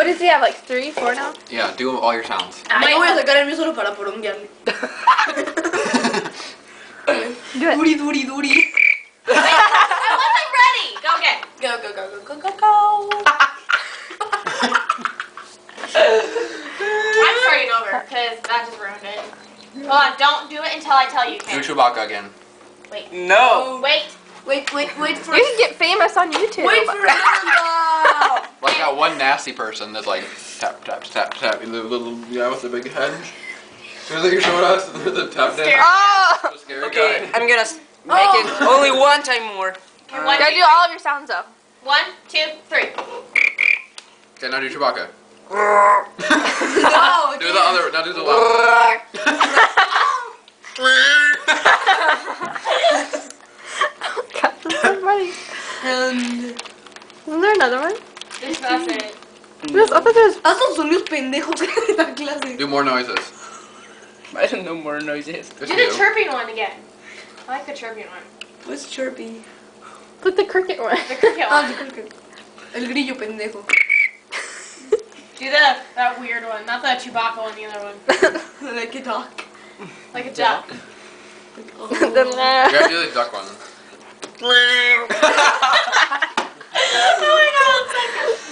What does he have? Like 3, 4 now? Yeah, do all your sounds. Ay, no voy a sacar el mío solo para poronguearle. Do it. Duri. I wasn't ready. Go again. Go. I'm starting over because that just ruined it. Hold on, don't do it until I tell you. Do Okay. Chewbacca again. Wait. No. Wait. Wait for You can get famous on YouTube. Wait for Amanda. Like that one nasty person that's like tap tap tap tap. The little guy with the big head. Who's that you showed us? The tap dance. Oh! The scary Okay, guy. I'm gonna make it only one time more. Okay, one, Gotta two, do all of your sounds though. 1, 2, 3. Okay, now do Chewbacca. No. Do the other. Now do the loud. God, that's so funny. Isn't there another one? That's it. I thought there was. Haz los sonidos pendejos de la clase. Do more noises. I don't know more noises. Just Do you. the chirping one again. I like the chirping one. What's chirpy? Like the cricket one. The cricket Ah, one. the cricket. El grillo pendejo. Do that weird one, not the Chewbacca one, the other one. Like a duck. Like a duck. Oh. You gotta do the duck one. Oh my god, that's so good.